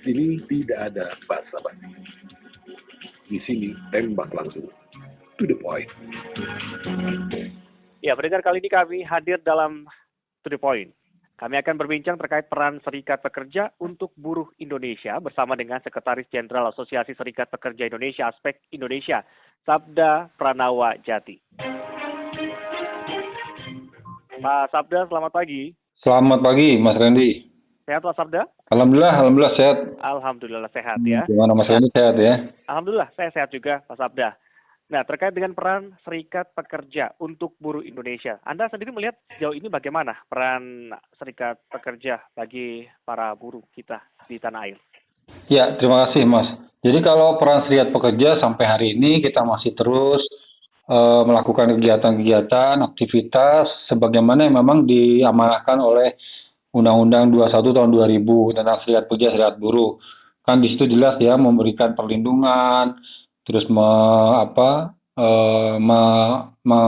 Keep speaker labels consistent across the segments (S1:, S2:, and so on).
S1: Di sini tidak ada basa-basi. Di sini tembak langsung, to the point.
S2: Ya, pendengar, kali ini kami hadir dalam To The Point. Kami akan berbincang terkait peran Serikat Pekerja untuk buruh Indonesia bersama dengan Sekretaris Jenderal Asosiasi Serikat Pekerja Indonesia Aspek Indonesia, Sabda Pranawa Jati. Pak Sabda, selamat pagi.
S3: Selamat pagi, Mas Randy.
S2: Sehat Pak Sabda?
S3: Alhamdulillah sehat.
S2: Alhamdulillah sehat ya.
S3: Gimana Mas Randy, sehat ya?
S2: Alhamdulillah, saya sehat juga Pak Sabda. Nah, terkait dengan peran Serikat Pekerja untuk buruh Indonesia, Anda sendiri melihat sejauh ini bagaimana peran Serikat Pekerja bagi para buruh kita di tanah air?
S3: Ya, terima kasih Mas. Jadi kalau peran Serikat Pekerja sampai hari ini kita masih terus melakukan kegiatan-kegiatan, aktivitas sebagaimana yang memang diamanahkan oleh Undang-Undang 21 tahun 2000 tentang Serikat Pekerja, Serikat Buruh. Kan di situ jelas ya memberikan perlindungan, terus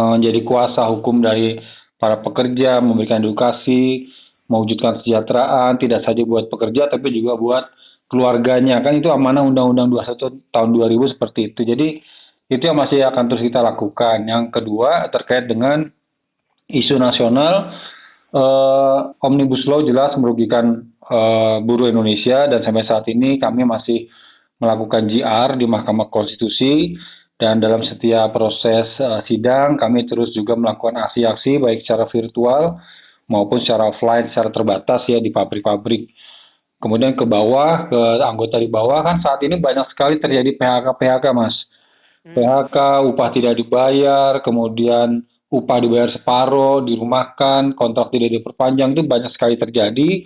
S3: menjadi kuasa hukum dari para pekerja, memberikan edukasi, mewujudkan kesejahteraan tidak saja buat pekerja tapi juga buat keluarganya. Kan itu amanah Undang-Undang 21 tahun 2000 seperti itu. Jadi itu yang masih akan terus kita lakukan. Yang kedua terkait dengan isu nasional, Omnibus Law jelas merugikan buruh Indonesia dan sampai saat ini kami masih melakukan GR di Mahkamah Konstitusi dan dalam setiap proses sidang kami terus juga melakukan aksi-aksi baik secara virtual maupun secara offline, secara terbatas ya di pabrik-pabrik. Kemudian ke bawah, ke anggota di bawah kan saat ini banyak sekali terjadi PHK Mas. PHK, upah tidak dibayar, kemudian upah dibayar separuh, dirumahkan, kontrak tidak diperpanjang, itu banyak sekali terjadi.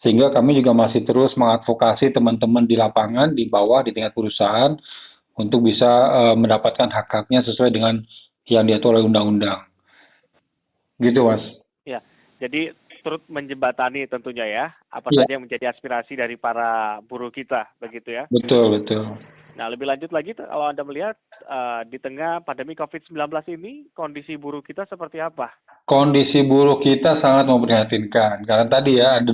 S3: Sehingga kami juga masih terus mengadvokasi teman-teman di lapangan, di bawah, di tingkat perusahaan, untuk bisa mendapatkan hak-haknya sesuai dengan yang diatur oleh undang-undang. Gitu, Mas.
S2: Ya, jadi turut menjembatani tentunya ya, apa saja yang menjadi aspirasi dari para buruh kita, begitu ya?
S3: Betul.
S2: Nah, lebih lanjut lagi, kalau Anda melihat di tengah pandemi COVID-19 ini, kondisi buruh kita seperti apa?
S3: Kondisi buruh kita sangat memprihatinkan. Karena tadi ya, ada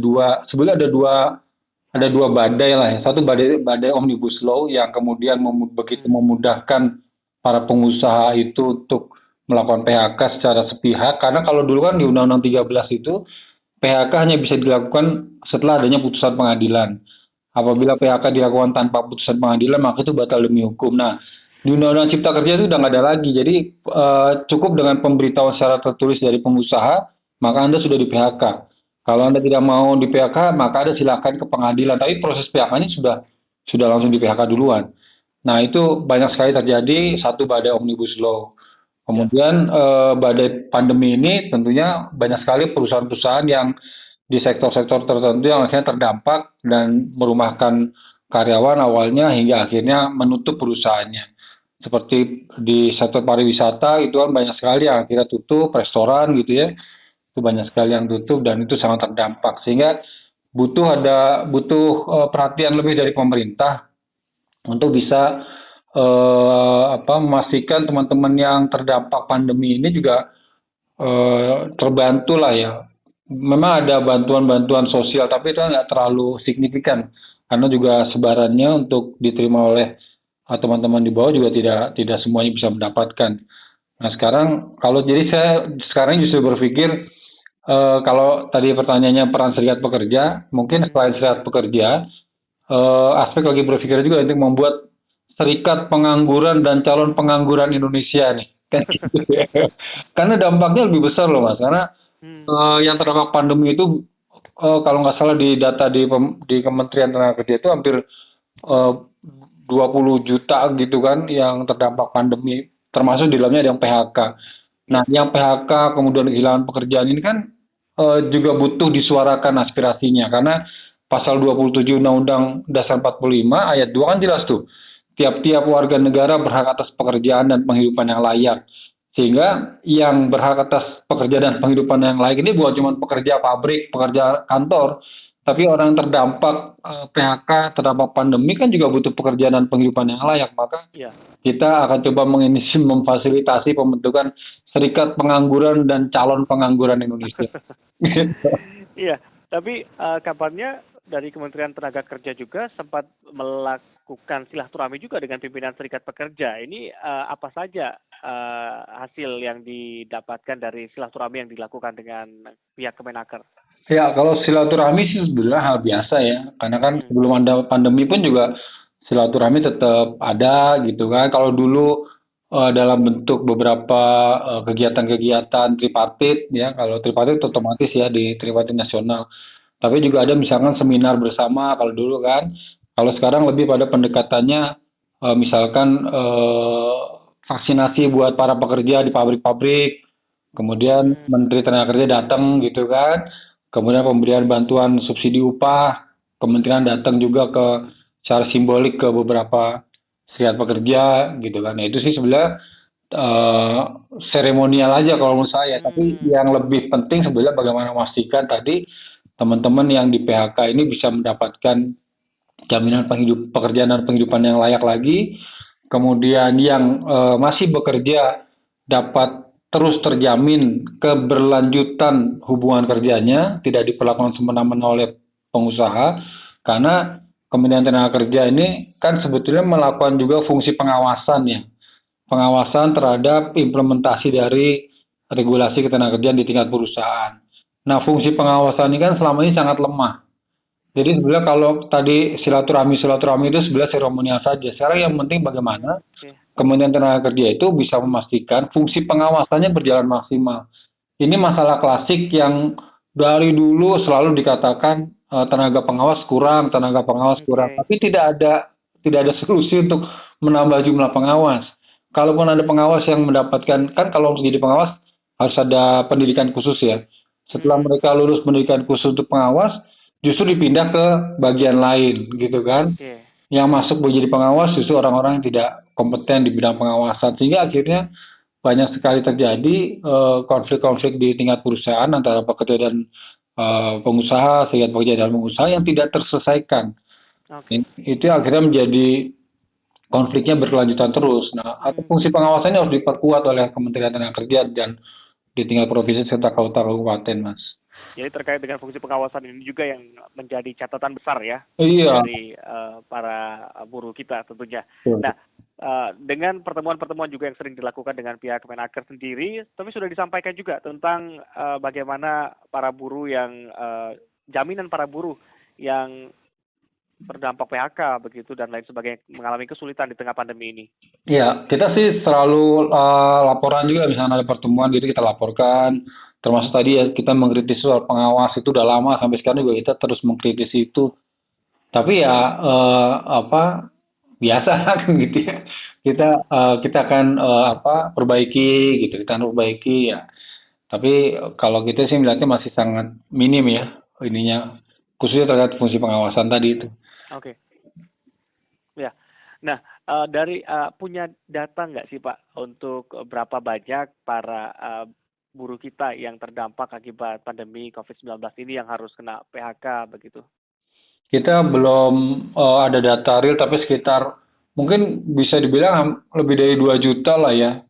S3: dua badai lah ya. Satu badai Omnibus Law yang kemudian begitu memudahkan para pengusaha itu untuk melakukan PHK secara sepihak. Karena kalau dulu kan di Undang-Undang 13 itu, PHK hanya bisa dilakukan setelah adanya putusan pengadilan. Apabila PHK dilakukan tanpa putusan pengadilan, maka itu batal demi hukum. Nah, di Undang-Undang Cipta Kerja itu udah nggak ada lagi. Jadi cukup dengan pemberitahuan secara tertulis dari pengusaha, maka Anda sudah di PHK. Kalau Anda tidak mau di PHK, maka Anda silakan ke pengadilan. Tapi proses PHK-nya sudah langsung di PHK duluan. Nah, itu banyak sekali terjadi. Satu, badai Omnibus Law. Kemudian badai pandemi ini tentunya banyak sekali perusahaan-perusahaan yang di sektor-sektor tertentu yang akhirnya terdampak dan merumahkan karyawan awalnya hingga akhirnya menutup perusahaannya. Seperti di sektor pariwisata itu kan banyak sekali yang akhirnya tutup, restoran gitu ya, itu banyak sekali yang tutup dan itu sangat terdampak. Sehingga butuh perhatian lebih dari pemerintah untuk bisa memastikan teman-teman yang terdampak pandemi ini juga terbantu lah ya. Memang ada bantuan-bantuan sosial tapi itu nggak terlalu signifikan karena juga sebarannya untuk diterima oleh teman-teman di bawah juga tidak semuanya bisa mendapatkan. Nah sekarang saya sekarang justru berpikir kalau tadi pertanyaannya peran Serikat Pekerja, mungkin selain Serikat Pekerja, aspek lagi berpikir juga untuk membuat Serikat Pengangguran dan Calon Pengangguran Indonesia nih. Karena dampaknya lebih besar loh Mas, karena yang terdampak pandemi itu kalau nggak salah di data di Kementerian Tenaga Kerja itu hampir 20 juta gitu kan yang terdampak pandemi, termasuk di dalamnya ada yang PHK. Nah, yang PHK kemudian kehilangan pekerjaan ini kan juga butuh disuarakan aspirasinya karena pasal 27 Undang-Undang Dasar 45 ayat 2 kan jelas tuh. Tiap-tiap warga negara berhak atas pekerjaan dan penghidupan yang layak. Sehingga yang berhak atas pekerjaan dan penghidupan yang layak ini bukan cuma pekerja pabrik, pekerja kantor, tapi orang yang terdampak PHK, terdampak pandemi kan juga butuh pekerjaan dan penghidupan yang layak. Maka kita akan coba memfasilitasi pembentukan Serikat Pengangguran dan Calon Pengangguran Indonesia.
S2: Iya, tapi kabarnya dari Kementerian Tenaga Kerja juga sempat melakukan silaturahmi juga dengan pimpinan Serikat Pekerja. Ini apa saja hasil yang didapatkan dari silaturahmi yang dilakukan dengan pihak Kemenaker?
S3: Ya, kalau silaturahmi sih sebenarnya hal biasa ya. Karena kan sebelum ada pandemi pun juga silaturahmi tetap ada gitu kan. Kalau dulu dalam bentuk beberapa kegiatan-kegiatan tripartit ya, kalau tripartit otomatis ya di tripartit nasional. Tapi juga ada misalkan seminar bersama kalau dulu kan. Kalau sekarang lebih pada pendekatannya misalkan vaksinasi buat para pekerja di pabrik-pabrik. Kemudian Menteri Tenaga Kerja datang gitu kan. Kemudian pemberian bantuan subsidi upah, kementerian datang juga ke secara simbolik ke beberapa serikat pekerja gitu kan. Nah, itu sih sebenarnya seremonial aja kalau menurut saya. Tapi yang lebih penting sebenarnya bagaimana memastikan tadi teman-teman yang di PHK ini bisa mendapatkan jaminan pekerjaan dan penghidupan yang layak lagi. Kemudian yang masih bekerja dapat terus terjamin keberlanjutan hubungan kerjanya, tidak diperlakukan semena-mena oleh pengusaha, karena Kementerian Tenaga Kerja ini kan sebetulnya melakukan juga fungsi pengawasan ya, pengawasan terhadap implementasi dari regulasi ketenagakerjaan di tingkat perusahaan. Nah, fungsi pengawasan ini kan selama ini sangat lemah. Jadi sebenarnya kalau tadi silaturahmi itu sebenarnya seremonial saja. Sekarang yang penting bagaimana Kementerian Tenaga Kerja itu bisa memastikan fungsi pengawasannya berjalan maksimal. Ini masalah klasik yang dari dulu selalu dikatakan tenaga pengawas kurang, tapi tidak ada solusi untuk menambah jumlah pengawas. Kalaupun ada pengawas yang mendapatkan, kan kalau untuk jadi pengawas harus ada pendidikan khusus ya. Setelah mereka lulus pendidikan khusus untuk pengawas, justru dipindah ke bagian lain gitu kan. Yang masuk menjadi pengawas justru orang-orang yang tidak kompeten di bidang pengawasan, sehingga akhirnya banyak sekali terjadi konflik-konflik di tingkat perusahaan antara pekerja dan pengusaha, serikat pekerja dan pengusaha yang tidak terselesaikan. Itu akhirnya menjadi konfliknya berkelanjutan terus. Nah, atau fungsi pengawasannya harus diperkuat oleh Kementerian Tenaga Kerja dan di tingkat provinsi serta kabupaten, Mas.
S2: Jadi terkait dengan fungsi pengawasan ini juga yang menjadi catatan besar ya dari para buruh kita tentunya. Nah, dengan pertemuan-pertemuan juga yang sering dilakukan dengan pihak Kemenaker sendiri, tapi sudah disampaikan juga tentang bagaimana para buruh yang jaminan para buruh yang terdampak PHK begitu dan lain sebagainya mengalami kesulitan di tengah pandemi ini.
S3: Iya, kita sih selalu laporan juga misalnya ada pertemuan jadi kita laporkan. Termasuk tadi ya kita mengkritisi soal pengawas itu udah lama sampai sekarang juga kita terus mengkritisi itu. Tapi ya biasa kan gitu ya. Kita akan perbaiki gitu, kita akan perbaiki ya. Tapi kalau kita sih melihatnya masih sangat minim ya ininya, khususnya terkait fungsi pengawasan tadi itu.
S2: Oke. Ya. Nah, dari punya data nggak sih Pak untuk berapa banyak para buruh kita yang terdampak akibat pandemi COVID-19 ini yang harus kena PHK begitu?
S3: Kita belum ada data real, tapi sekitar mungkin bisa dibilang lebih dari 2 juta lah ya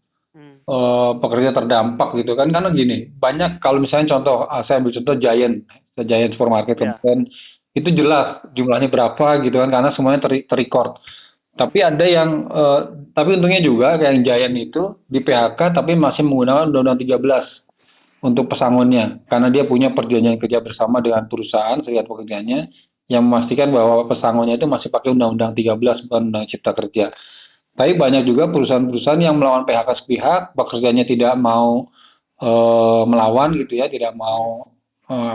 S3: pekerja terdampak gitu kan. Karena gini, banyak kalau misalnya contoh, saya ambil contoh Giant supermarket kemarin, itu jelas jumlahnya berapa gitu kan, karena semuanya terrecord. Tapi ada yang, tapi untungnya juga kayak yang Giant itu di PHK tapi masih menggunakan Undang-Undang 13 untuk pesangonnya. Karena dia punya perjanjian kerja bersama dengan perusahaan, serikat pekerjanya, yang memastikan bahwa pesangonnya itu masih pakai Undang-Undang 13, bukan Undang Cipta Kerja. Tapi banyak juga perusahaan-perusahaan yang melawan PHK sepihak, pekerjanya tidak mau melawan gitu ya, tidak mau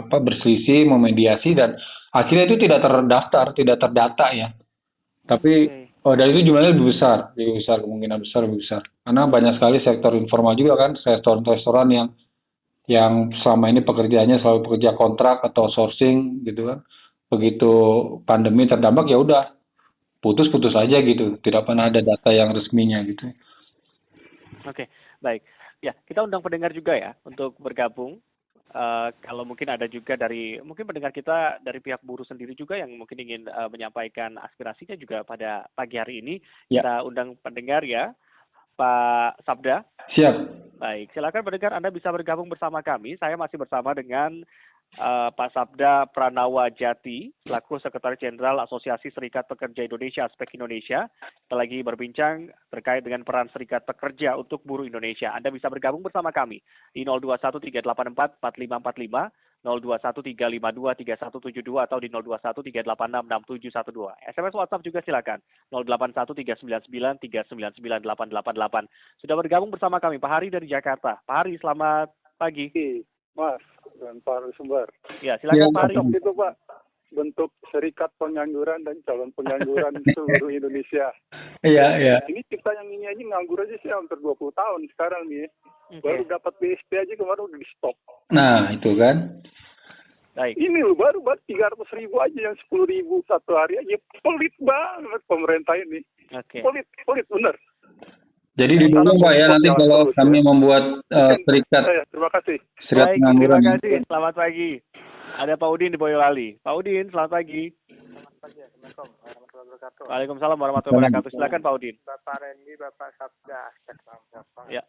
S3: berselisih, memediasi, dan akhirnya itu tidak terdaftar, tidak terdata ya. Tapi dari itu jumlahnya lebih besar, kemungkinan besar lebih besar. Karena banyak sekali sektor informal juga kan, restoran yang selama ini pekerjaannya selalu pekerja kontrak atau sourcing gitu kan. Begitu pandemi terdampak ya udah putus aja gitu, tidak pernah ada data yang resminya gitu.
S2: Oke, baik. Ya, kita undang pendengar juga ya untuk bergabung. Kalau mungkin ada juga mungkin pendengar kita dari pihak buruh sendiri juga yang mungkin ingin menyampaikan aspirasinya juga pada pagi hari ini. Ya. Kita undang pendengar ya, Pak Sabda.
S3: Siap.
S2: Baik, silakan pendengar Anda bisa bergabung bersama kami. Saya masih bersama dengan Pak Sabda Pranawa Jati, selaku Sekretaris Jenderal Asosiasi Serikat Pekerja Indonesia Aspek Indonesia. Kita lagi berbincang terkait dengan peran serikat pekerja untuk buruh Indonesia. Anda bisa bergabung bersama kami di 0213844545, 0213523172 atau di 0213866712. SMS WhatsApp juga silakan 081399399888. Sudah bergabung bersama kami Pak Hari dari Jakarta. Pak Hari, selamat pagi.
S4: Mas dan Pak Sumber.
S2: Ya, silakan Pak Hari.
S4: Itu Pak, bentuk serikat pengangguran dan calon pengangguran seluruh Indonesia.
S3: Iya.
S4: Ini kita yang ini aja nganggur aja sih hampir 20 tahun sekarang nih. Baru dapat BSP aja kemarin udah di stop.
S3: Nah, itu kan.
S2: Baik.
S4: Ini loh baru 300.000 aja yang 10.000 satu hari aja. Pelit banget pemerintah ini.
S2: Oke.
S4: Pelit bener.
S3: Jadi didukung Pak ya nanti kalau kami membuat serikat.
S4: Terima kasih.
S3: Serikat
S2: Baik,
S3: pengangguran.
S2: terima kasih. Selamat pagi. Ada Pak Udin di Boyolali. Pak Udin, selamat pagi.
S5: Selamat pagi, Assalamualaikum warahmatullahi wabarakatuh.
S2: Waalaikumsalam warahmatullahi wabarakatuh. Silakan Pak Udin.
S5: Bapak Randy, Bapak Sabda,
S2: Ya.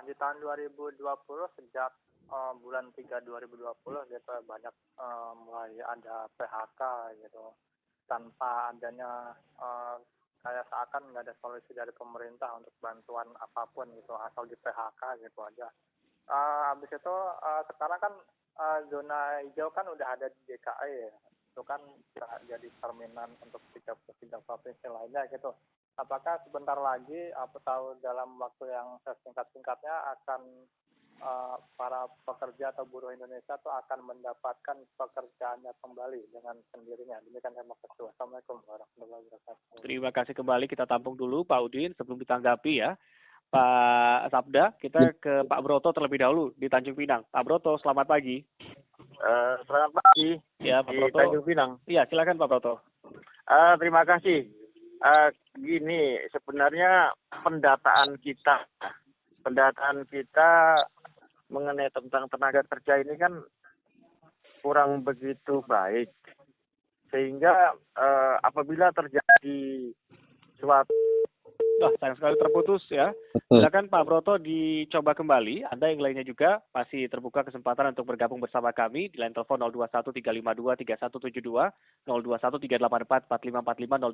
S5: Di tahun 2020 sejak bulan 3 2020 gitu banyak mulai ada PHK gitu tanpa adanya kayak seakan nggak ada solusi dari pemerintah untuk bantuan apapun gitu asal di PHK gitu aja. Habis itu sekarang kan zona hijau kan udah ada di DKI ya. Itu kan jadi cerminan untuk 33 provinsi lainnya gitu. Apakah sebentar lagi atau dalam waktu yang sesingkat-singkatnya akan para pekerja atau buruh Indonesia itu akan mendapatkan pekerjaannya kembali dengan sendirinya? Demikian saya maksud. Assalamualaikum warahmatullahi wabarakatuh.
S2: Terima kasih kembali. Kita tampung dulu Pak Udin sebelum ditanggapi ya. Pak Sabda, kita ke Pak Broto terlebih dahulu di Tanjung Pinang. Pak Broto, selamat pagi.
S6: Selamat pagi.
S2: Ya, Pak
S6: di
S2: Broto.
S6: Tanjung Pinang.
S2: Iya, silakan Pak Broto.
S6: Terima kasih. Gini, sebenarnya pendataan kita mengenai tentang tenaga kerja ini kan kurang begitu baik. Sehingga apabila terjadi suatu
S2: Sayang sekali terputus ya. Silakan Pak Broto dicoba kembali. Anda yang lainnya juga masih terbuka kesempatan untuk bergabung bersama kami di line telepon 0213523172, 0213844545,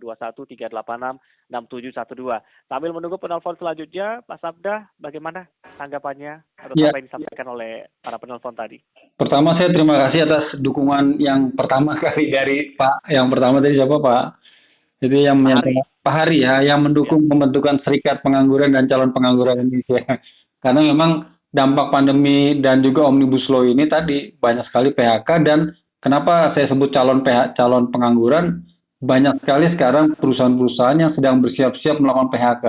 S2: 0213866712. Sambil menunggu penelpon selanjutnya, Pak Sabda, bagaimana tanggapannya atau apa yang disampaikan oleh para penelpon tadi?
S3: Pertama saya terima kasih atas dukungan yang pertama kali dari Pak. Yang pertama tadi siapa Pak? Jadi yang Pak Hari ya, yang mendukung pembentukan serikat pengangguran dan calon pengangguran Indonesia. Karena memang dampak pandemi dan juga Omnibus Law ini tadi banyak sekali PHK dan kenapa saya sebut calon pengangguran, banyak sekali sekarang perusahaan-perusahaan yang sedang bersiap-siap melakukan PHK.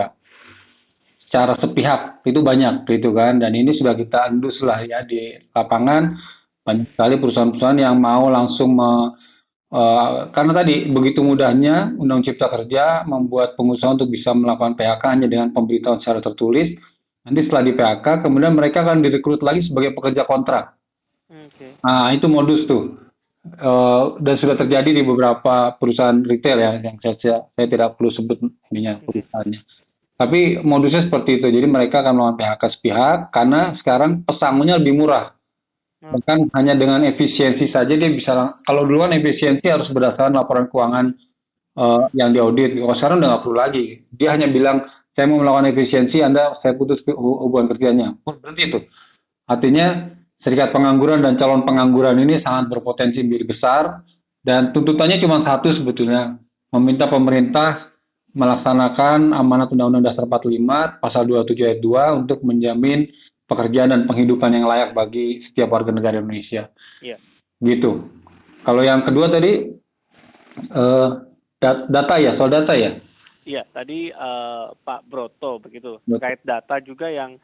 S3: Secara sepihak itu banyak gitu kan, dan ini sudah kita endus lah ya di lapangan. Banyak sekali perusahaan-perusahaan yang mau langsung karena tadi begitu mudahnya Undang Cipta Kerja membuat pengusaha untuk bisa melakukan PHK hanya dengan pemberitahuan secara tertulis. Nanti setelah di PHK, kemudian mereka akan direkrut lagi sebagai pekerja kontrak.
S2: Okay.
S3: Nah, itu modus tuh. Dan sudah terjadi di beberapa perusahaan retail ya, yang saya tidak perlu sebut ininya perusahaannya. Tapi modusnya seperti itu. Jadi mereka akan melakukan PHK sepihak karena sekarang pesangonnya lebih murah. Bahkan hanya dengan efisiensi saja dia bisa, kalau dulu kan efisiensi harus berdasarkan laporan keuangan yang diaudit. Kalau sekarang udah nggak perlu lagi. Dia hanya bilang, saya mau melakukan efisiensi, saya putus hubungan kerjanya. Berhenti itu. Artinya serikat pengangguran dan calon pengangguran ini sangat berpotensi menjadi besar dan tuntutannya cuma satu sebetulnya, meminta pemerintah melaksanakan amanat Undang-Undang Dasar 45 Pasal 27 Ayat 2 untuk menjamin pekerjaan dan penghidupan yang layak bagi setiap warga negara Indonesia.
S2: Iya.
S3: Gitu. Kalau yang kedua tadi data ya, soal data ya.
S2: Iya, tadi Pak Broto begitu terkait data juga yang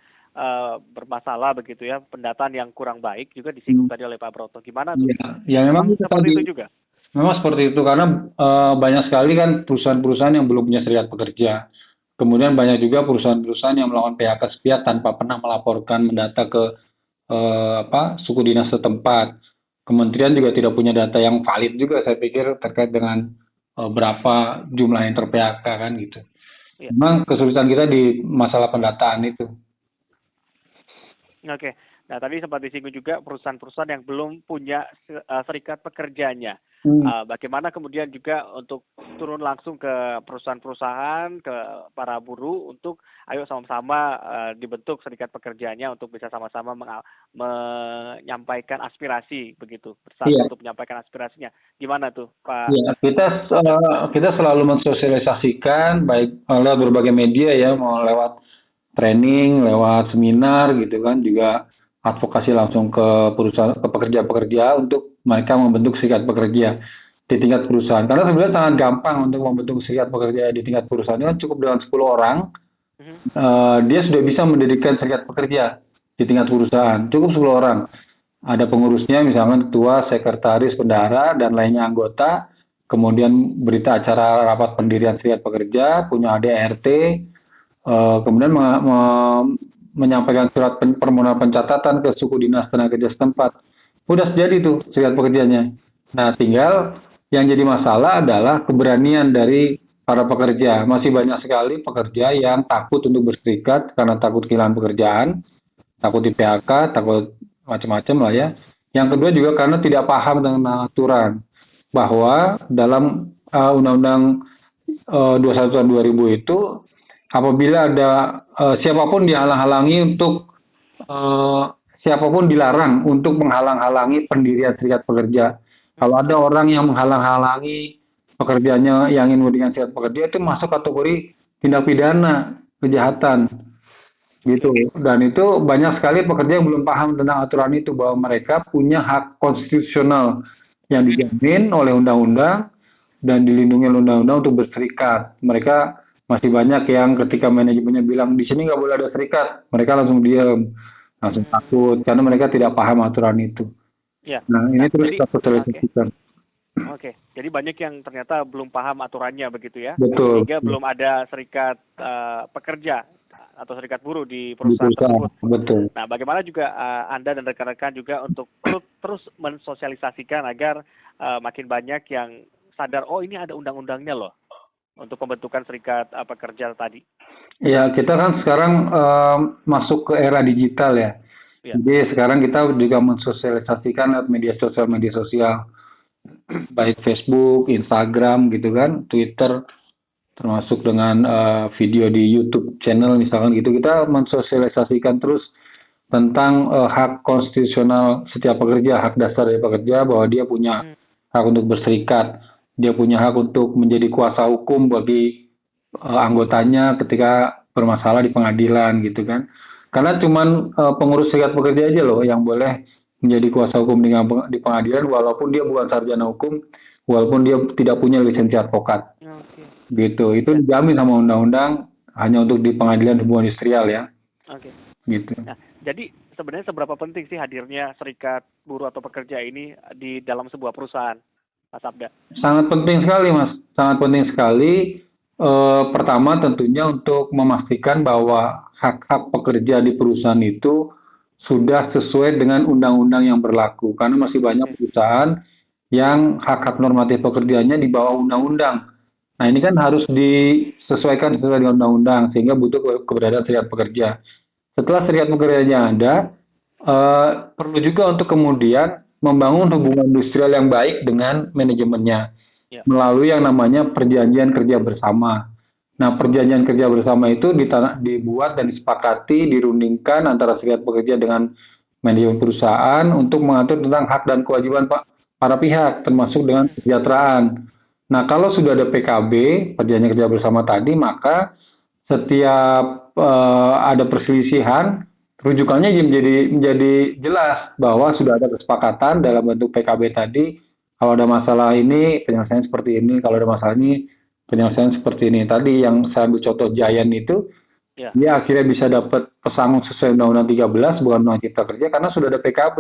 S2: bermasalah begitu ya, pendataan yang kurang baik juga disinggung tadi oleh Pak Broto. Gimana tuh?
S3: Ya memang
S2: seperti itu juga.
S3: Memang seperti itu karena banyak sekali kan perusahaan-perusahaan yang belum punya serikat pekerja. Kemudian banyak juga perusahaan-perusahaan yang melakukan PHK sepihak tanpa pernah melaporkan mendata ke suku dinas setempat. Kementerian juga tidak punya data yang valid juga saya pikir terkait dengan berapa jumlah yang ter-PHK kan gitu. Memang kesulitan kita di masalah pendataan itu.
S2: Oke, Nah, tadi sempat disinggung juga perusahaan-perusahaan yang belum punya serikat pekerjanya. Bagaimana kemudian juga untuk turun langsung ke perusahaan-perusahaan, ke para buruh untuk ayo sama-sama dibentuk serikat pekerjanya untuk bisa sama-sama menyampaikan aspirasi begitu, bersama untuk menyampaikan aspirasinya. Gimana tuh, Pak?
S3: Ya, kita selalu mensosialisasikan baik lewat berbagai media ya, mau lewat training, lewat seminar gitu kan, juga advokasi langsung ke perusahaan, ke pekerja-pekerja untuk mereka membentuk serikat pekerja di tingkat perusahaan. Karena sebenarnya sangat gampang untuk membentuk serikat pekerja di tingkat perusahaan. Itu kan cukup dengan 10 orang, dia sudah bisa mendirikan serikat pekerja di tingkat perusahaan. Cukup 10 orang. Ada pengurusnya, misalkan ketua, sekretaris, bendahara, dan lainnya anggota. Kemudian berita acara rapat pendirian serikat pekerja, punya ADRT, kemudian menyampaikan surat permohonan pencatatan ke suku dinas tenaga kerja setempat. Udah jadi tuh serikat pekerjanya. Nah, tinggal yang jadi masalah adalah keberanian dari para pekerja. Masih banyak sekali pekerja yang takut untuk berserikat karena takut kehilangan pekerjaan, takut di PHK, takut macam-macam lah ya. Yang kedua juga karena tidak paham tentang aturan bahwa dalam Undang-Undang 21 tahun 2000 itu apabila ada siapapun dihalang-halangi untuk siapapun dilarang untuk menghalang-halangi pendirian serikat pekerja. Kalau ada orang yang menghalang-halangi pekerjaannya yang ingin mendirikan serikat pekerja, itu masuk kategori tindak pidana kejahatan gitu. Dan itu banyak sekali pekerja yang belum paham tentang aturan itu, bahwa mereka punya hak konstitusional yang dijamin oleh undang-undang dan dilindungi oleh undang-undang untuk berserikat. Mereka masih banyak yang ketika manajemennya bilang di sini nggak boleh ada serikat, mereka langsung diam, langsung takut karena mereka tidak paham aturan itu.
S2: Ya.
S3: Nah, ini terus kita sosialisasikan.
S2: Oke, jadi banyak yang ternyata belum paham aturannya begitu ya.
S3: Betul.
S2: Sehingga belum ada serikat pekerja atau serikat buruh di perusahaan tersebut.
S3: Betul.
S2: Nah, bagaimana juga Anda dan rekan-rekan juga untuk terus mensosialisasikan agar makin banyak yang sadar, oh ini ada undang-undangnya loh untuk pembentukan serikat pekerja tadi.
S3: Ya, kita kan sekarang masuk ke era digital ya. Jadi sekarang kita juga mensosialisasikan lewat media sosial, baik Facebook, Instagram gitu kan, Twitter, termasuk dengan video di YouTube channel misalkan gitu. Kita mensosialisasikan terus tentang hak konstitusional setiap pekerja, hak dasar dari pekerja, bahwa dia punya hak untuk berserikat, dia punya hak untuk menjadi kuasa hukum bagi anggotanya ketika bermasalah di pengadilan gitu kan. Karena cuman pengurus serikat pekerja aja loh yang boleh menjadi kuasa hukum di pengadilan, walaupun dia bukan sarjana hukum, walaupun dia tidak punya lisensi advokat. Gitu. Itu dijamin sama undang-undang hanya untuk di pengadilan hubungan industrial ya. Gitu.
S2: Nah, jadi sebenarnya seberapa penting sih hadirnya serikat buruh atau pekerja ini di dalam sebuah perusahaan, Mas Abda?
S3: Sangat penting sekali, Mas. Sangat penting sekali. Pertama tentunya untuk memastikan bahwa hak-hak pekerja di perusahaan itu sudah sesuai dengan undang-undang yang berlaku. Karena masih banyak perusahaan yang hak-hak normatif pekerjaannya di bawah undang-undang. Nah, ini kan harus disesuaikan sesuai dengan undang-undang, sehingga butuh keberadaan serikat pekerja. Setelah serikat pekerjanya ada, perlu juga untuk kemudian membangun hubungan industrial yang baik dengan manajemennya melalui yang namanya perjanjian kerja bersama. Nah, perjanjian kerja bersama itu dibuat dan disepakati, dirundingkan antara serikat pekerja dengan manajemen perusahaan untuk mengatur tentang hak dan kewajiban para pihak, termasuk dengan kesejahteraan. Nah, kalau sudah ada PKB, perjanjian kerja bersama tadi, maka setiap ada perselisihan, rujukannya menjadi jelas bahwa sudah ada kesepakatan dalam bentuk PKB tadi. Kalau ada masalah ini, penyelesaian seperti ini. Kalau ada masalah ini, penyelesaian seperti ini. Tadi yang saya ambil contoh Giant itu, dia akhirnya bisa dapat pesangon sesuai Undang-Undang 13, bukan Undang Cipta Kerja, karena sudah ada PKB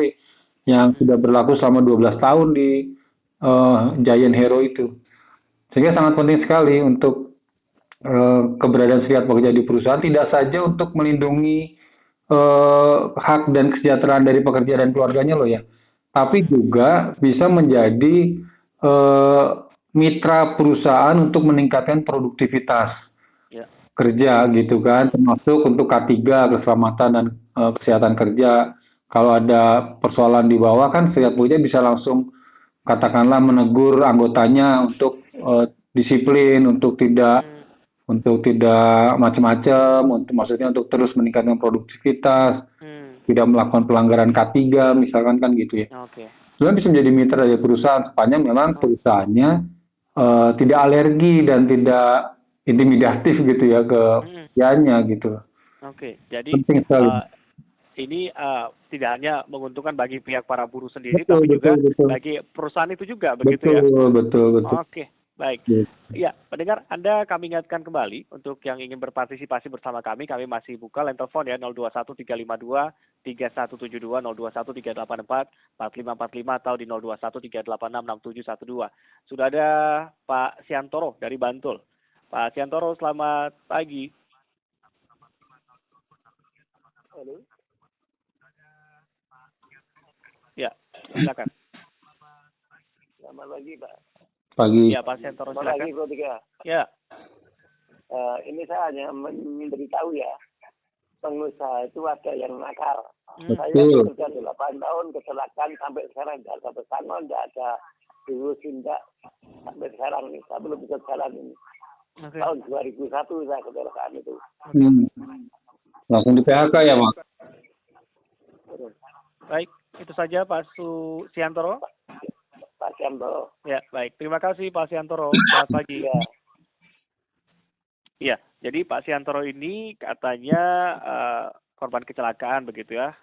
S3: yang sudah berlaku selama 12 tahun di Giant Hero itu. Sehingga sangat penting sekali untuk keberadaan serikat pekerja di perusahaan, tidak saja untuk melindungi hak dan kesejahteraan dari pekerja dan keluarganya loh ya, tapi juga bisa menjadi mitra perusahaan untuk meningkatkan produktivitas kerja gitu kan, termasuk untuk K3, keselamatan dan kesehatan kerja, kalau ada persoalan di bawah kan serikat pekerja bisa langsung katakanlah menegur anggotanya untuk disiplin, untuk tidak macam-macam, maksudnya untuk terus meningkatkan produktivitas, tidak melakukan pelanggaran K3 misalkan kan gitu ya.
S2: Oke.
S3: Sebenarnya bisa menjadi mitra dari perusahaan sepanjang memang perusahaannya tidak alergi dan tidak intimidatif gitu ya ke pekerjaannya gitu.
S2: Oke. Jadi
S3: Penting sekali.
S2: ini tidak hanya menguntungkan bagi pihak para buruh sendiri,
S3: Betul,
S2: tapi juga
S3: betul.
S2: bagi perusahaan itu juga, begitu ya?
S3: Betul.
S2: Oke, baik. Ya, pendengar, Anda kami ingatkan kembali untuk yang ingin berpartisipasi bersama kami masih buka line telepon ya 0213523172, 0213844545 atau di 0213866712. Sudah ada Pak Siantoro dari Bantul. Pak Siantoro, selamat pagi.
S4: Halo.
S2: Ya, silakan.
S4: Selamat pagi, Pak.
S3: Pagi.
S2: Ya, Pak Siantoro,
S4: Selamat pagi,
S2: silakan.
S4: Bro Tiga.
S2: Ya.
S4: Ini saya hanya memberitahu ya, pengusaha itu ada yang nakal. Saya
S3: Betul.
S4: bekerja 8 tahun, kecelakaan sampai sekarang tidak ada pesangon, tidak ada diurus tindak sampai sekarang nih. Saya belum bisa jalan ini.
S2: Oke.
S4: Tahun 2001 saya kecelakaan itu.
S3: Langsung di PHK ya, Pak?
S2: Baik, itu saja Pak Siantoro.
S4: Pak Siantoro.
S2: Ya, baik. Terima kasih Pak Siantoro. Selamat pagi.
S4: Ya.
S2: Iya, jadi Pak Siantoro ini katanya korban kecelakaan begitu ya.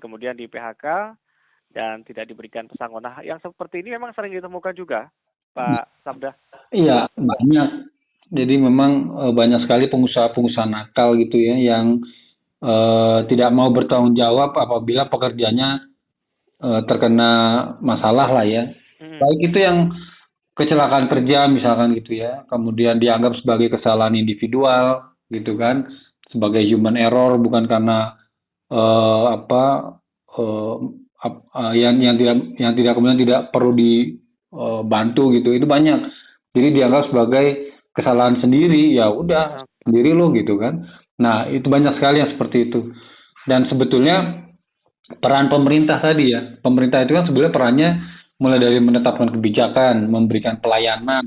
S2: Kemudian di PHK dan tidak diberikan pesangon. Nah, yang seperti ini memang sering ditemukan juga, Pak Sabda.
S3: Iya, banyak. Jadi memang banyak sekali pengusaha-pengusaha nakal gitu ya yang tidak mau bertanggung jawab apabila pekerjanya terkena masalah lah ya. Baik itu yang kecelakaan kerja misalkan gitu ya, kemudian dianggap sebagai kesalahan individual gitu kan, sebagai human error bukan karena yang tidak kemudian tidak perlu dibantu gitu, itu banyak. Jadi dianggap sebagai kesalahan sendiri, ya udah sendiri lo gitu kan. Nah itu banyak sekali yang seperti itu. Dan sebetulnya peran pemerintah tadi ya, pemerintah itu kan sebenarnya perannya mulai dari menetapkan kebijakan, memberikan pelayanan,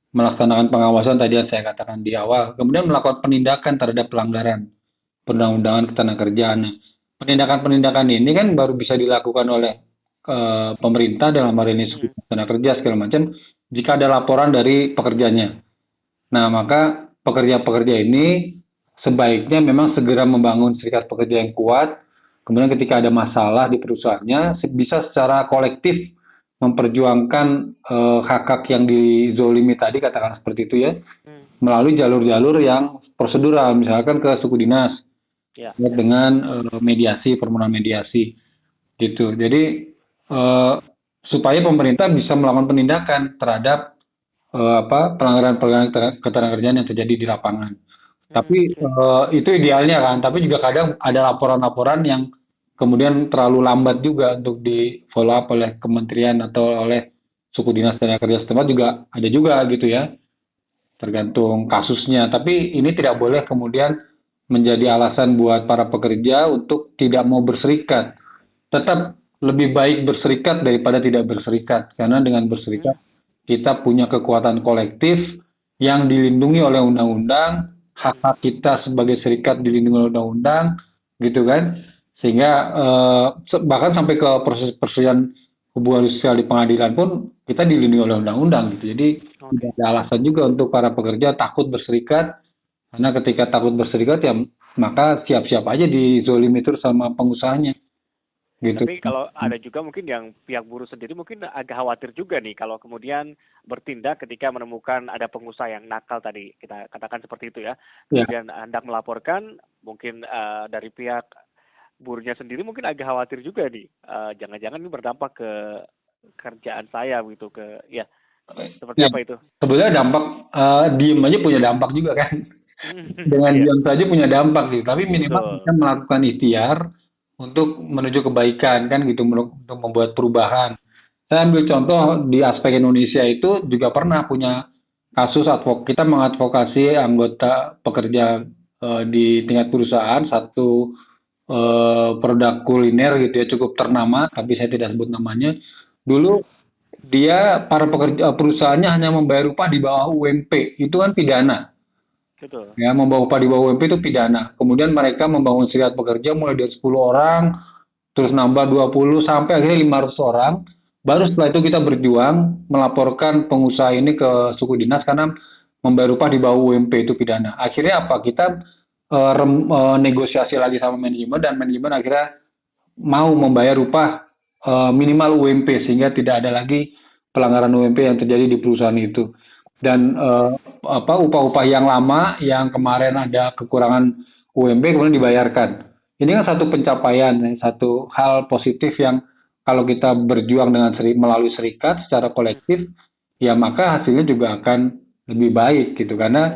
S3: melaksanakan pengawasan tadi yang saya katakan di awal, kemudian melakukan penindakan terhadap pelanggaran perundang-undangan ketenagakerjaan. Penindakan-penindakan ini kan baru bisa dilakukan oleh pemerintah dalam hal ini suku tenaga kerja segala macam jika ada laporan dari pekerjanya. Nah maka pekerja-pekerja ini sebaiknya memang segera membangun serikat pekerja yang kuat. Kemudian ketika ada masalah di perusahaannya bisa secara kolektif memperjuangkan hak-hak yang dizolimi tadi, katakan seperti itu ya, melalui jalur-jalur yang prosedural, misalkan ke suku dinas dengan mediasi, permohonan mediasi gitu. Jadi supaya pemerintah bisa melakukan penindakan terhadap pelanggaran-pelanggaran ketenagakerjaan yang terjadi di lapangan. Tapi itu idealnya kan, tapi juga kadang ada laporan-laporan yang kemudian terlalu lambat juga untuk di follow up oleh kementerian atau oleh suku dinas tenaga kerja setempat, juga ada juga gitu ya, tergantung kasusnya. Tapi ini tidak boleh kemudian menjadi alasan buat para pekerja untuk tidak mau berserikat. Tetap lebih baik berserikat daripada tidak berserikat, karena dengan berserikat kita punya kekuatan kolektif yang dilindungi oleh undang-undang, hak-hak kita sebagai serikat dilindungi oleh undang-undang, gitu kan, sehingga bahkan sampai ke proses perselisihan hubungan sosial di pengadilan pun kita dilindungi oleh undang-undang gitu. Jadi tidak ada alasan juga untuk para pekerja takut berserikat, karena ketika takut berserikat ya maka siap-siap aja dizolimi terus sama pengusahanya. Gitu.
S2: Tapi kalau ada juga mungkin yang pihak buruh sendiri mungkin agak khawatir juga nih kalau kemudian bertindak ketika menemukan ada pengusaha yang nakal tadi, kita katakan seperti itu ya. Kemudian hendak melaporkan, mungkin dari pihak buruhnya sendiri mungkin agak khawatir juga nih. Jangan-jangan ini berdampak ke kerjaan saya gitu, seperti apa itu?
S3: Sebenarnya dampak diem aja punya dampak juga kan. Dengan diam saja punya dampak gitu. Tapi minimal kita melakukan ikhtiar untuk menuju kebaikan kan gitu, untuk membuat perubahan. Saya ambil contoh di aspek Indonesia itu juga pernah punya kasus kita mengadvokasi anggota pekerja di tingkat perusahaan, satu produk kuliner gitu ya, cukup ternama, tapi saya tidak sebut namanya. Dulu dia para perusahaannya hanya membayar upah di bawah UMP, itu kan pidana.
S2: Betul.
S3: Ya, membawa upah di bawah UMP itu pidana. Kemudian mereka membangun serikat pekerja mulai dari 10 orang, terus nambah 20 sampai akhirnya 500 orang. Baru setelah itu kita berjuang melaporkan pengusaha ini ke suku dinas karena membayar upah di bawah UMP itu pidana. Akhirnya apa? Kita negosiasi lagi sama manajemen dan manajemen akhirnya mau membayar upah minimal UMP sehingga tidak ada lagi pelanggaran UMP yang terjadi di perusahaan itu. Dan upah-upah yang lama yang kemarin ada kekurangan UMP kemudian dibayarkan. Ini kan satu pencapaian, satu hal positif yang kalau kita berjuang dengan melalui serikat secara kolektif, ya maka hasilnya juga akan lebih baik gitu karena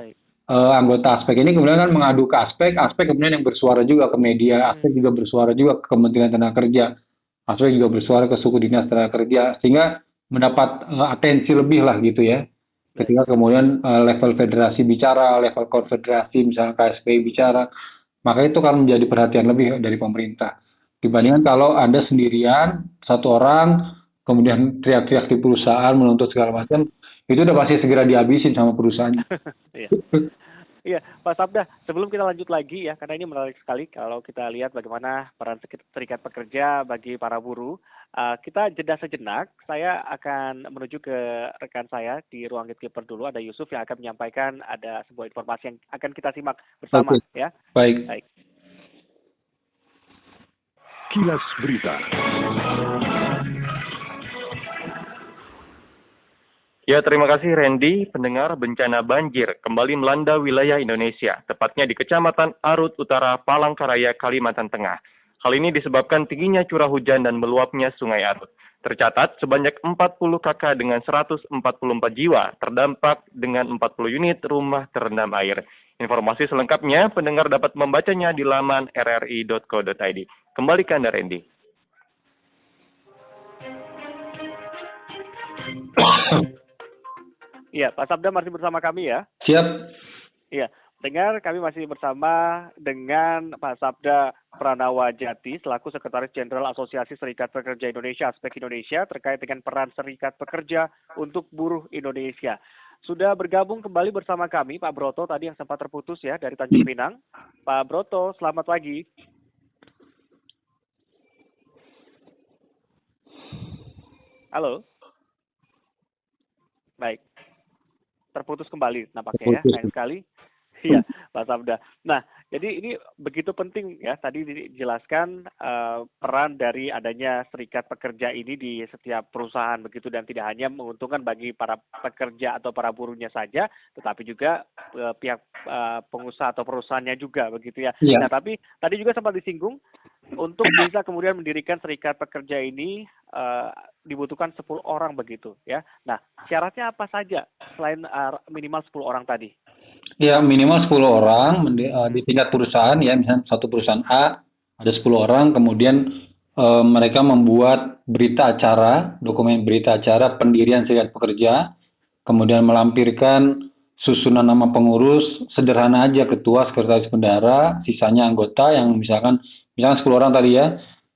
S3: anggota aspek ini kemudian kan mengadu ke aspek kemudian yang bersuara juga ke media, aspek juga bersuara juga ke Kementerian Tenaga Kerja. Aspek juga bersuara ke suku dinas tenaga kerja sehingga mendapat atensi lebih lah gitu ya. Ketika kemudian level federasi bicara, level konfederasi misalnya KSPI bicara, maka itu kan menjadi perhatian lebih dari pemerintah. Dibandingkan kalau Anda sendirian, satu orang, kemudian teriak-teriak di perusahaan menuntut segala macam, itu udah pasti segera dihabisin sama perusahaannya.
S2: Iya, Pak Sabda, sebelum kita lanjut lagi ya, karena ini menarik sekali kalau kita lihat bagaimana peran serikat pekerja bagi para buruh. Kita jeda sejenak, saya akan menuju ke rekan saya di ruang gatekeeper dulu, ada Yusuf yang akan menyampaikan ada sebuah informasi yang akan kita simak bersama.
S3: Oke.
S2: Ya.
S3: Baik.
S1: Kilas Berita.
S7: Ya, terima kasih Randy. Pendengar, bencana banjir kembali melanda wilayah Indonesia, tepatnya di Kecamatan Arut Utara, Palangkaraya, Kalimantan Tengah. Hal ini disebabkan tingginya curah hujan dan meluapnya Sungai Arut. Tercatat sebanyak 40 kakak dengan 144 jiwa terdampak dengan 40 unit rumah terendam air. Informasi selengkapnya pendengar dapat membacanya di laman rri.co.id. Kembali ke Anda, Randy.
S2: Iya, Pak Sabda masih bersama kami ya.
S3: Siap.
S2: Iya, dengar kami masih bersama dengan Pak Sabda Pranawajati selaku Sekretaris Jenderal Asosiasi Serikat Pekerja Indonesia Aspek Indonesia terkait dengan peran serikat pekerja untuk buruh Indonesia. Sudah bergabung kembali bersama kami Pak Broto tadi yang sempat terputus ya dari Tanjung Pinang. Pak Broto, selamat pagi. Halo. Baik. Terputus kembali nampaknya ya, sayang sekali. Iya, Pak Sabda. Nah, jadi ini begitu penting ya, tadi dijelaskan peran dari adanya serikat pekerja ini di setiap perusahaan begitu dan tidak hanya menguntungkan bagi para pekerja atau para buruhnya saja, tetapi juga pihak pengusaha atau perusahaannya juga begitu ya.
S3: Iya.
S2: Nah, tapi tadi juga sempat disinggung untuk bisa kemudian mendirikan serikat pekerja ini dibutuhkan 10 orang begitu ya. Nah, syaratnya apa saja selain minimal 10 orang tadi?
S3: Ya, minimal 10 orang di tingkat perusahaan ya, misalnya satu perusahaan A ada 10 orang, kemudian mereka membuat berita acara, dokumen berita acara pendirian serikat pekerja, kemudian melampirkan susunan nama pengurus, sederhana aja, ketua, sekretaris bendahara, sisanya anggota yang misalkan 10 orang tadi ya,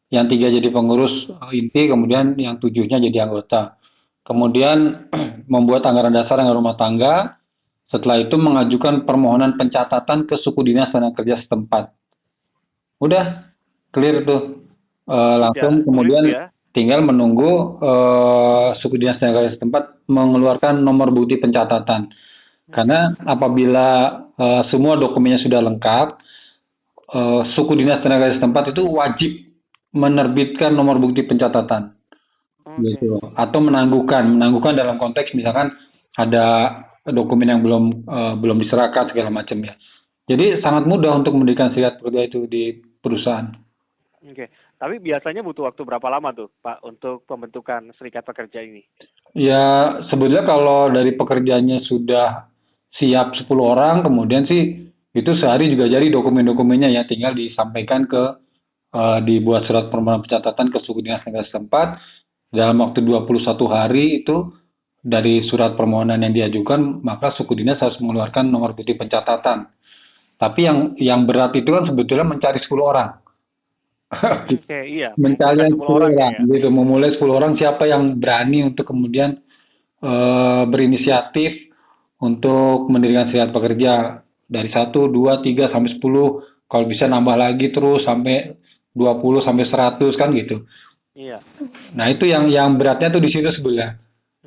S3: yang 3 jadi pengurus inti, kemudian yang 7-nya jadi anggota. Kemudian membuat anggaran dasar anggaran rumah tangga, setelah itu mengajukan permohonan pencatatan ke suku dinas tenaga kerja setempat. Udah, clear tuh. Langsung kemudian tinggal menunggu suku dinas tenaga kerja setempat mengeluarkan nomor bukti pencatatan. Karena apabila semua dokumennya sudah lengkap, suku dinas tenaga kerja setempat itu wajib menerbitkan nomor bukti pencatatan. Gitu. Atau menangguhkan dalam konteks misalkan ada dokumen yang belum diserahkan segala macam ya. Jadi sangat mudah untuk mendirikan serikat pekerja itu di perusahaan.
S2: Oke, tapi biasanya butuh waktu berapa lama tuh Pak untuk pembentukan serikat pekerja ini?
S3: Ya sebetulnya kalau dari pekerjanya sudah siap 10 orang, kemudian sih itu sehari juga jadi dokumen-dokumennya ya, tinggal disampaikan ke dibuat surat permohonan pencatatan ke suku dinas tenaga setempat dalam waktu 21 hari itu. Dari surat permohonan yang diajukan, maka suku dinas harus mengeluarkan nomor bukti pencatatan. Tapi yang berat itu kan sebetulnya mencari 10 orang.
S2: Oke, iya.
S3: Mencari 10
S2: 10 orang
S3: orang
S2: ya.
S3: gitu, memulai 10 orang, siapa yang berani untuk kemudian berinisiatif untuk mendirikan serikat pekerja dari 1, 2, 3 sampai 10, kalau bisa nambah lagi terus sampai 20 sampai 100 kan gitu.
S2: Iya.
S3: Nah, itu yang beratnya tuh di situ sebenarnya.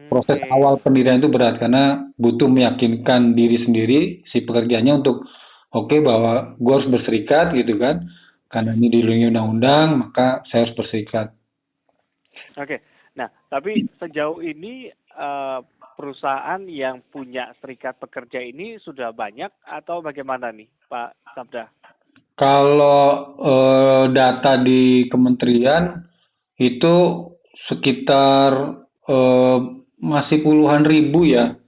S3: Proses
S2: Oke.
S3: awal pendirian itu berat karena butuh meyakinkan diri sendiri si pekerjanya untuk oke, bahwa gue harus berserikat gitu kan. Karena ini dilindungi undang-undang, maka saya harus berserikat.
S2: Oke. Nah, tapi sejauh ini perusahaan yang punya serikat pekerja ini sudah banyak atau bagaimana nih, Pak Sabda?
S3: Kalau data di kementerian itu sekitar masih puluhan ribu ya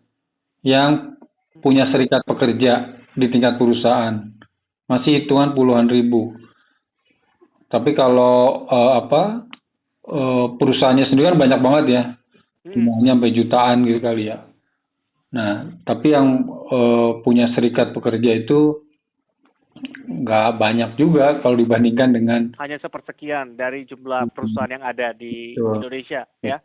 S3: yang punya serikat pekerja di tingkat perusahaan. Masih hitungan puluhan ribu. Tapi kalau perusahaannya sendiri kan banyak banget ya. Jumlahnya sampai jutaan gitu kali ya. Nah, tapi yang punya serikat pekerja itu nggak banyak juga kalau dibandingkan dengan
S2: Hanya sepersekian dari jumlah perusahaan yang ada di
S3: Betul.
S2: Indonesia, ya.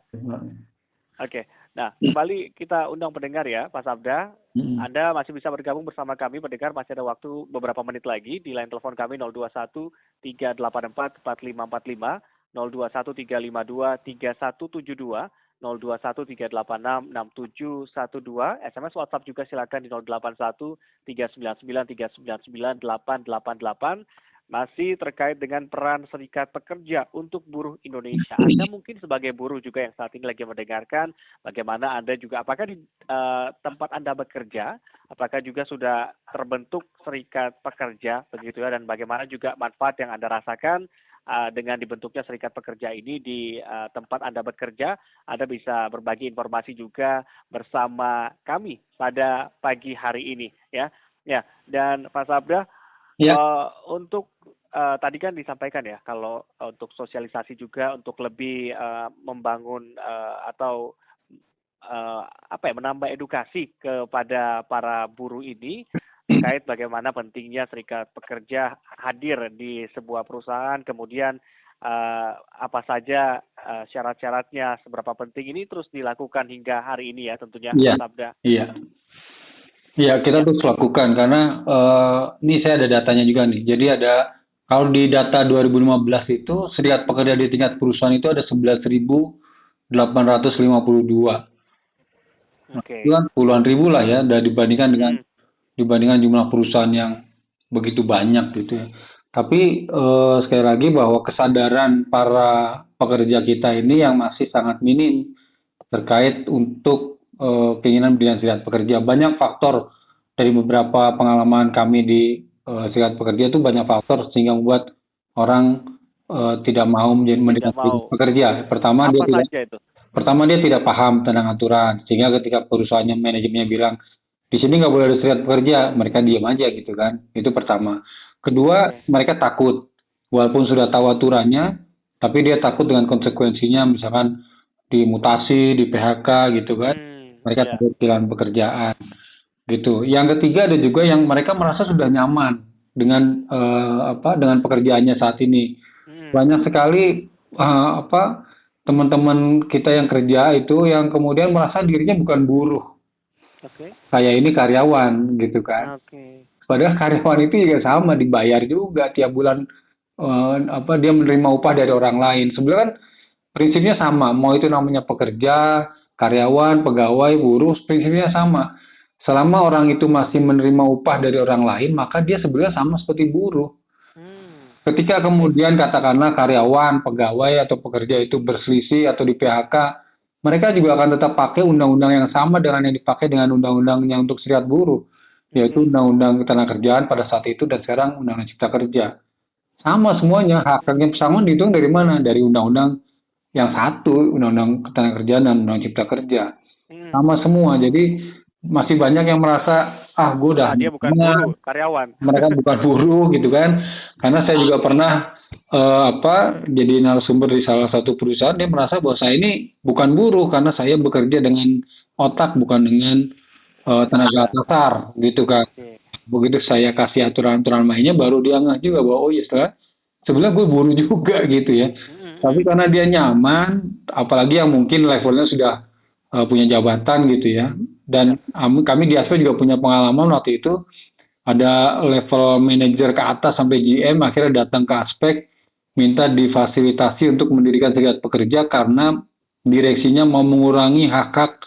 S2: Oke. Nah, kembali kita undang pendengar ya, Pak Sabda. Anda masih bisa bergabung bersama kami, pendengar. Masih ada waktu beberapa menit lagi di line telepon kami 021 384 4545, 021 352 3172, 021 386 6712. SMS WhatsApp juga silakan di 081 399 399 888. Masih terkait dengan peran serikat pekerja untuk buruh Indonesia. Anda mungkin sebagai buruh juga yang saat ini lagi mendengarkan, bagaimana Anda juga, apakah di tempat Anda bekerja, apakah juga sudah terbentuk serikat pekerja, begitu ya, dan bagaimana juga manfaat yang Anda rasakan dengan dibentuknya serikat pekerja ini di tempat Anda bekerja. Anda bisa berbagi informasi juga bersama kami pada pagi hari ini, ya. Ya, dan Pak Sabda, untuk tadi kan disampaikan ya, kalau untuk sosialisasi juga untuk lebih membangun atau menambah edukasi kepada para buruh ini terkait bagaimana pentingnya serikat pekerja hadir di sebuah perusahaan, kemudian apa saja syarat-syaratnya, seberapa penting ini terus dilakukan hingga hari ini ya tentunya, Pak Sabda.
S3: Iya. Ya, kita terus lakukan karena ini saya ada datanya juga nih. Jadi ada, kalau di data 2015 itu serikat pekerja di tingkat perusahaan itu ada 11.852.
S2: Oke.
S3: Itu kan puluhan ribu lah ya, dibandingkan jumlah perusahaan yang begitu banyak gitu ya. Tapi sekali lagi bahwa kesadaran para pekerja kita ini yang masih sangat minim terkait untuk keinginan bidang serikat pekerja. Banyak faktor dari beberapa pengalaman kami di serikat pekerja itu, banyak faktor sehingga membuat orang tidak mau mendirikan serikat pekerja. Pertama dia tidak paham tentang aturan, sehingga ketika perusahaannya, manajemennya bilang di sini nggak boleh ada serikat pekerja, mereka diam aja gitu kan. Itu pertama. Kedua, mereka takut, walaupun sudah tahu aturannya, tapi dia takut dengan konsekuensinya, misalkan dimutasi, di PHK gitu kan. Mereka takut kehilangan pekerjaan gitu. Yang ketiga, ada juga yang mereka merasa sudah nyaman dengan dengan pekerjaannya saat ini. Banyak sekali teman-teman kita yang kerja itu yang kemudian merasa dirinya bukan buruh. Saya ini karyawan gitu kan. Padahal karyawan itu juga sama, dibayar juga tiap bulan, dia menerima upah dari orang lain. Sebenarnya kan prinsipnya sama, mau itu namanya pekerja, karyawan, pegawai, buruh, prinsipnya sama. Selama orang itu masih menerima upah dari orang lain, maka dia sebenarnya sama seperti buruh. Ketika kemudian katakanlah karyawan, pegawai, atau pekerja itu berselisih atau di PHK, mereka juga akan tetap pakai undang-undang yang sama dengan yang dipakai dengan undang-undangnya untuk serikat buruh, yaitu Undang-Undang Ketenagakerjaan pada saat itu, dan sekarang Undang-Undang Cipta Kerja. Sama semuanya, hak-haknya pesangon dihitung dari mana? Dari undang-undang yang satu, Undang-Undang Ketenagakerjaan dan Undang-Undang Cipta Kerja. Sama semua. Jadi masih banyak yang merasa, gue udah
S2: dia bukan buruh, karyawan.
S3: Mereka bukan buruh gitu kan. Karena saya juga pernah jadi narasumber di salah satu perusahaan, dia merasa bahwa saya ini bukan buruh karena saya bekerja dengan otak, bukan dengan tenaga kasar gitu kan. Begitu saya kasih aturan-aturan mainnya, baru dia ngeh juga bahwa setelah sebenarnya gue buruh juga gitu ya. Tapi karena dia nyaman, apalagi yang mungkin levelnya sudah punya jabatan gitu ya. Dan kami di ASPEK juga punya pengalaman waktu itu, ada level manajer ke atas sampai GM akhirnya datang ke ASPEK minta difasilitasi untuk mendirikan serikat pekerja karena direksinya mau mengurangi hak-hak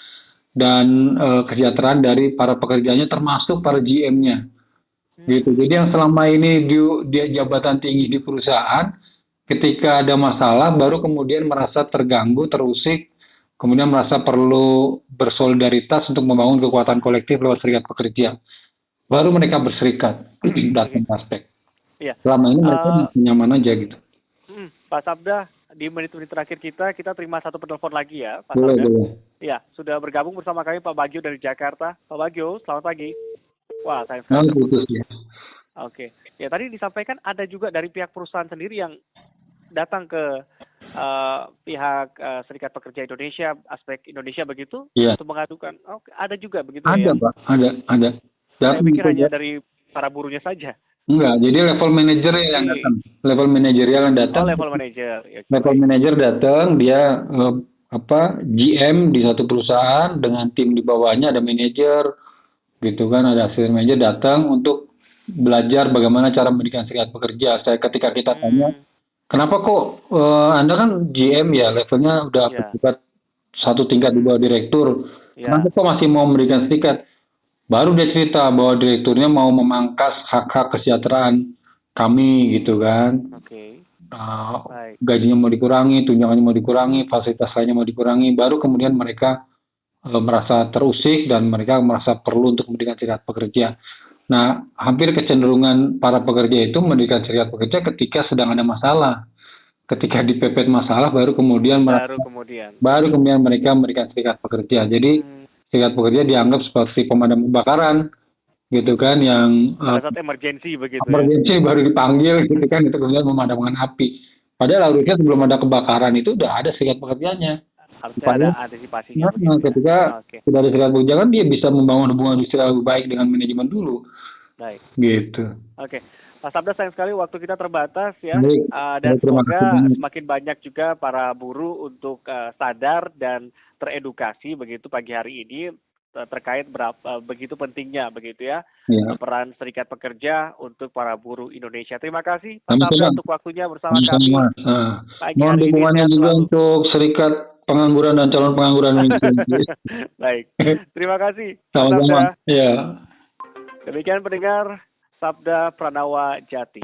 S3: dan kesejahteraan dari para pekerjanya termasuk para GM-nya. Gitu. Jadi yang selama ini dia jabatan tinggi di perusahaan, ketika ada masalah baru kemudian merasa terganggu, terusik, kemudian merasa perlu bersolidaritas untuk membangun kekuatan kolektif lewat serikat pekerja. Baru mereka berserikat datang ke ASPEK.
S2: Iya.
S3: Selama ini mereka masih nyaman aja gitu.
S2: Pak Sabda, di menit-menit terakhir kita terima satu penelpon lagi ya, Pak
S3: Boleh,
S2: Sabda.
S3: boleh.
S2: Ya, sudah bergabung bersama kami Pak Bagio dari Jakarta. Pak Bagio, selamat pagi. Wah, saya sekali.
S3: Putus ya.
S2: Oke. Ya, tadi disampaikan ada juga dari pihak perusahaan sendiri yang datang ke pihak Serikat Pekerja Indonesia, ASPEK Indonesia begitu,
S3: Iya.
S2: untuk mengadukan. Oh, ada juga begitu
S3: Ada,
S2: ya?
S3: Pak. Ada.
S2: Saya pikir
S3: Itu,
S2: hanya
S3: Pak.
S2: dari para buruhnya saja.
S3: Enggak, jadi level manajer yang datang. Level manajerial yang datang.
S2: Oh, level manager. Ya,
S3: Level manajer datang, dia GM di satu perusahaan dengan tim di bawahnya ada manajer, gitu kan, ada asisten manajer datang untuk belajar bagaimana cara mendirikan serikat pekerja. Ketika kita tanya, kenapa kok Anda kan GM ya, levelnya udah bertingkat satu tingkat di bawah direktur, kenapa kok masih mau mendirikan serikat? Baru dia cerita bahwa direkturnya mau memangkas hak-hak kesejahteraan kami gitu kan.
S2: Oke.
S3: Gajinya mau dikurangi, tunjangannya mau dikurangi, fasilitas lainnya mau dikurangi. Baru kemudian mereka merasa terusik dan mereka merasa perlu untuk mendirikan serikat pekerja. Nah, hampir kecenderungan para pekerja itu mendirikan serikat pekerja ketika sedang ada masalah. Ketika dipepet masalah baru kemudian mereka mendirikan serikat pekerja. Jadi serikat pekerja dianggap seperti pemadam kebakaran gitu kan, yang
S2: pada saat emergency begitu.
S3: Emergency baru dipanggil gitu kan, itu kemudian memadamkan api. Padahal harusnya sebelum ada kebakaran itu udah ada serikat pekerjanya.
S2: Harusnya ada antisipasinya.
S3: Ketika sudah ada serikat pekerja kan dia bisa membangun hubungan industrial lebih baik dengan manajemen dulu.
S2: Baik.
S3: Gitu.
S2: Oke. Pak Sabda, sayang sekali waktu kita terbatas ya.
S3: Baik.
S2: Dan semoga semakin banyak juga para buruh untuk sadar dan teredukasi begitu pagi hari ini terkait begitu pentingnya begitu ya, peran serikat pekerja untuk para buruh Indonesia. Terima kasih Pak Sabda untuk waktunya bersama kami.
S3: Mohon dukungannya juga untuk serikat pengangguran dan calon pengangguran Indonesia.
S2: Baik. Terima kasih.
S3: Sama-sama. Ya.
S2: Demikian pendengar Sabda Pranawa Jati,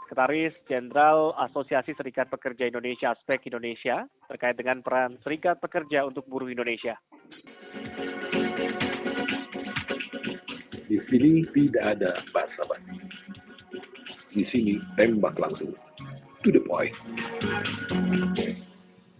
S2: Sekretaris Jenderal Asosiasi Serikat Pekerja Indonesia ASPEK Indonesia, terkait dengan peran serikat pekerja untuk buruh Indonesia.
S1: Di sini tidak ada basa-basi. Di sini tembak langsung.